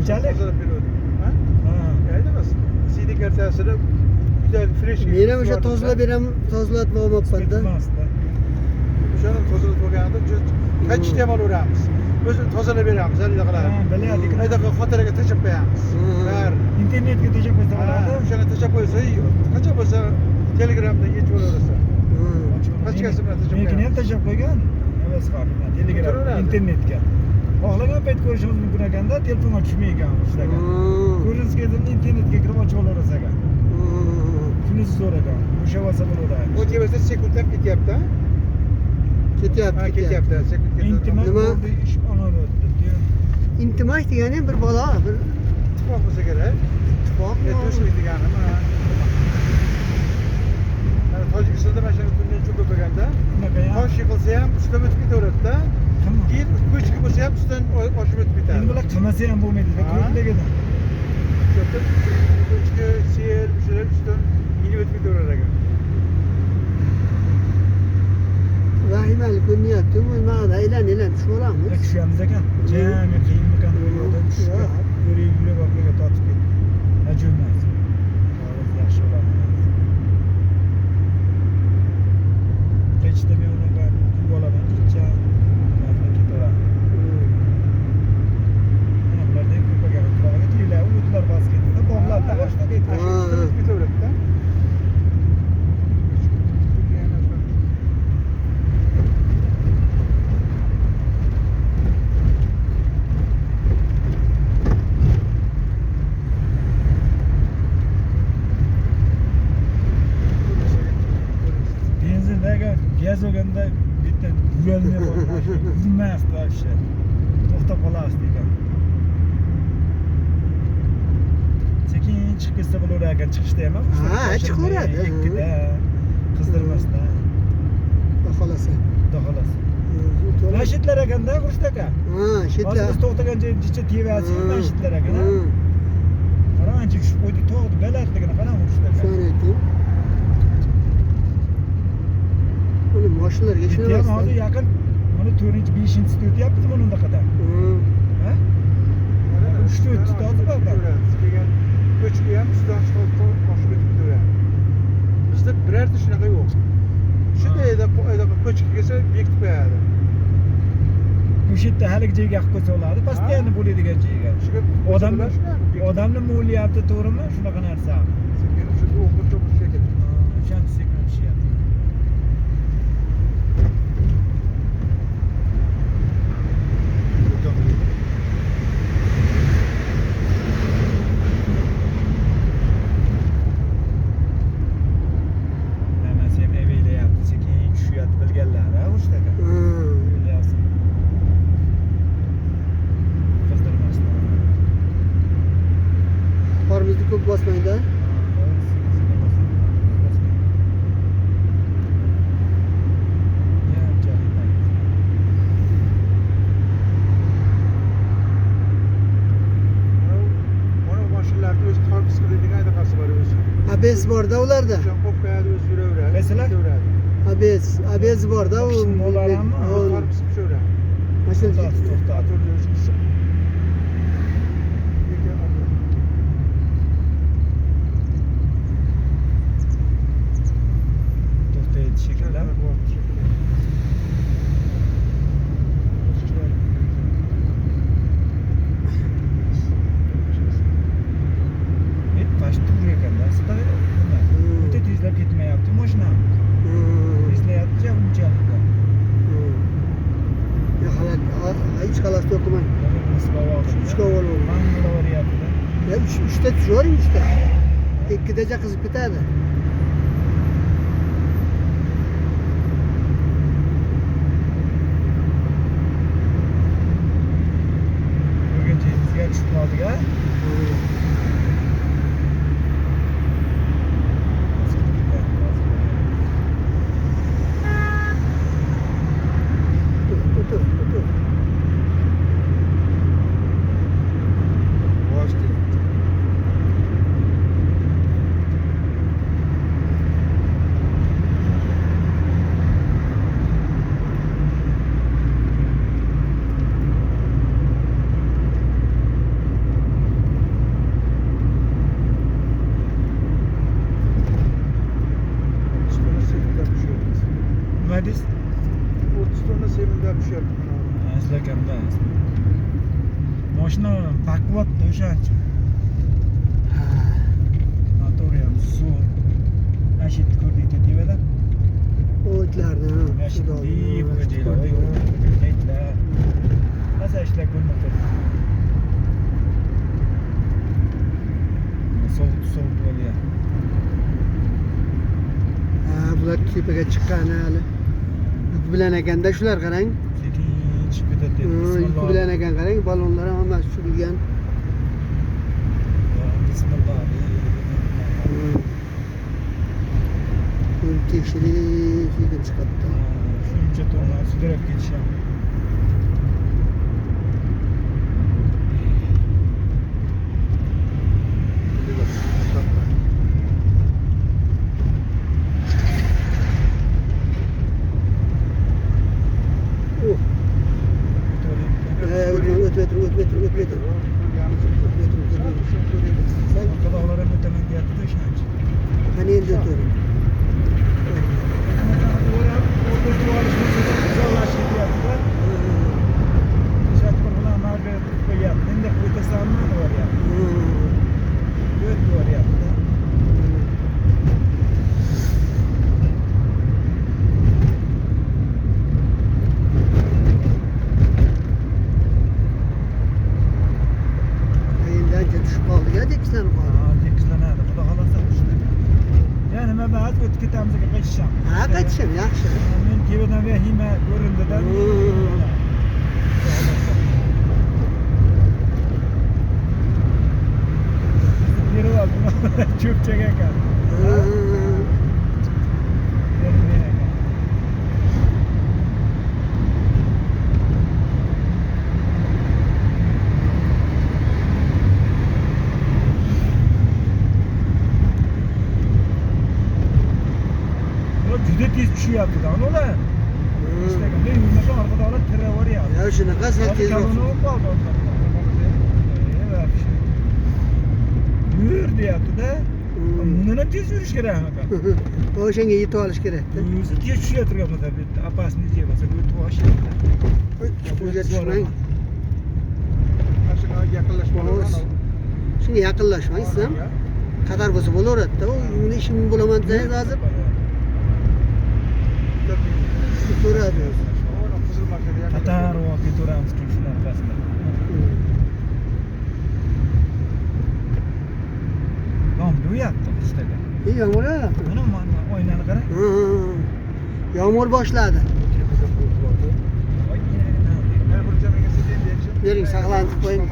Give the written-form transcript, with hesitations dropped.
Qanchalik? Tozalab beradi. Ha? Ha. Ayda emas. CD kartasini uyda fresh. Men ham o'sha tozalab beraman, tozalatib olmabman-da. Emasda. O'shani tozalatib olganda qancha ham olaveramiz. O'zi tozalab beramiz, hali Ha, qilamiz. biladi. Aydaqa xotiraga tashab qo'yamiz. Bari. Internetga tejab qo'ysa bo'ladi. O'shani tashab qo'ysa, qancha bo'lsa Telegramda yechib olaverasiz. Pachkasi bilan tashab Meniki ham qo'yamiz. tashab qo'ygan. Havas qildim. Telegram, Ko'raveradi. internetga. Xohlagan payt ko'rishimiz mumkin ekanda, telefonga tushmaygan ishlagan. Ko'rinishga internetga kirib ochib olaverasiz ekan. Shunisi zo'r ekan. O'sha bo'lsa bo'laveradi. O tebasida sekundlab ketyapti, ha? Ketyapti, Ketyapti, sekund ketyapti. Intimat Nima? bo'ldi, ish onaverdi. Intimak degani bir bola, bir Ittifoq bo'lsa kerak. ittifoqmi? Do'stlik degani mana. Tojikistonda mana shunday kundan ko'p bo'lganda, Unaqa ham. tosh yiqilsa ham ustidan o'tib ketaveradi-da. Tamam. Keyin ko'chki bo'lsa ham ustidan oshib o'tib ketadi. Endi bular qilmasa ham bo'lmaydi-da, Ha. ko'pligidan. Ko'chki, sel, o'shalar ustidan minib o'tib ketaverar ekan. Vahimali ko'rinyapti. Mana aylan tushib olamiz. Tushamiz ekan. Jami qiyin ekan bu yo'lda tushishga. Yo'lga voqea tortib ketdi. Ajo'ymas. Hozir yaxshi bo'ladi. Kechda men unaqa kuyib olaman, kecha narsa ketaveradi. Mana bulardek ko'paga turadi, tuylar, o'tlar bosib ketdi. Bog'larda boshqa ketdi. Ustidan o'tib ketaveradi-da. Benzindagi gaz olganda bitta yurolmay qoldi. Yurmasdi вообще. To'xtab qolardi ekan. Sekin chiqib ketsa bo'lar ekan, chiqishda ham. Ha, chiqaveradi. Ikkida qizdirmasdan. Xohlasa. Xudo xolasa. Mashitlar ekanda Xurshid aka. Ha, shetlar. Hozir biz to'xtagan joygacha tevyapsiz mashitlar ekan. Qaranchi tushib qo'ydi, to'g'ri balandligini qarang Xurshid aka. Shuni ayting. Uni mashinalarga Ham ishonaverasiz. hozir yaqin mana 4-5-si o'tyapti buni unda qadar. Ha? Uchta o'tdi, hozir bor. Kelgan ko'chki ham ustidan chiqib oshib o'tib ketaveradi. Bizda birorta shunaqa yo'q. Shundayda ko'chki kelsa bekitib qo'yadi. O'sha yerda haligi joyga qilib qo'ysa bo'ladi, постоянно bo'ladigan joyga. Odamni mo'lyapti, to'g'rimi? Shunaqa narsa. Sekin shunday o'qib ketdi. O'shani sekin o'tishyapti. Namasi ham eveylayapti, sekin tushyapti bilganlar, ha, Xurshid aka. Eveylayapti. Qizdirmasdan. Qorimizni ko'p bosmangda. Mana mashinalarni o'zi torpis qiladigan anaqasi bor o'zi. ABS borda ularda. O'sha qo'yib qo'yadi, o'zi yuraveradi. Qaysilar? Ketaveradi. ABS borda u. Mo'larami? Torpis tushaveradi. Mashina To'xtat. Motorni o'zi qisib. To'xtaydi shekilli. Past tur ekanda, sitadi. O'ta tezlab ketmayapti mashina. Tezlayapti, unchalik. Ya hech qalasi yo'qman. Uchga olib. Mangla boryapti. Ya 3ta tushavering 3ta. Ikkidacha qizib ketadi. Bugun joyimizga tushib qoldik-a? O'tir. deysiz? 30 tonna seminda pishyapti mana. Sizlarkamda. Mashina baquvvatda o'shancha. Motori ham suv. Ashit ko'rdikda devada. O'tlarni, ha. Ashit Xudo deb biladi. o'jaylar. Aytlar. Nasa ishlar ko'rmoqda. Sovuq bo'lyapti. Ha, bular tepaga chiqqan hali. Yuk bilan ekanda shular qarang. Sekin chiqib ketadi. Yuk bilan ekan qarang, balonlar ham hammasi tushirilgan. Bismillah. Ko'rib tekshirib sekin chiqibdi. Shuncha tonna sudrab ketisham. Oh, o'tmetr. Sen Qadağlar ham o'taman deyapti o'shancha. qani endi o'tavering. Endi ancha tushib qoldi-ya, tekislanib qoldi. Nima ba'zi o'tib ketamizga qaytisham. Ha, qaytishim yaxshi. Men kevadan vahima ko'rindida. Cho'pchak ekan. Juda tez tushyapti-da ular. Ishlaganda yurmagan orqadagilar tiraveryapti. Ya shunaqa sal tezroq. Yur deyapti-da. Bundan tez yurish kerak aka. O'shanga yetib olish kerak-da. O'zi tez tushayotgan tabiatda opasniy deb bo'lsa o'tib olishadi. Suvga tushmang. Mashinaga yaqinlashib Shunga yaqinlashmang siz ham. Qadar bo'lsa bo'laveradi-da. Uni ishim bo'laman desangiz hozir ko'radi o'zi. Qizil mashina Qatar va ketaveramiz keyin shular orqasida. Yomg'ir yog'yapti qishdaga. Yomg'ir yog'yapti. Mana oynani qara. Yomg'ir boshladi. Voy, yana bir jamiga sekin deychi. Bering saqlanib qo'ying.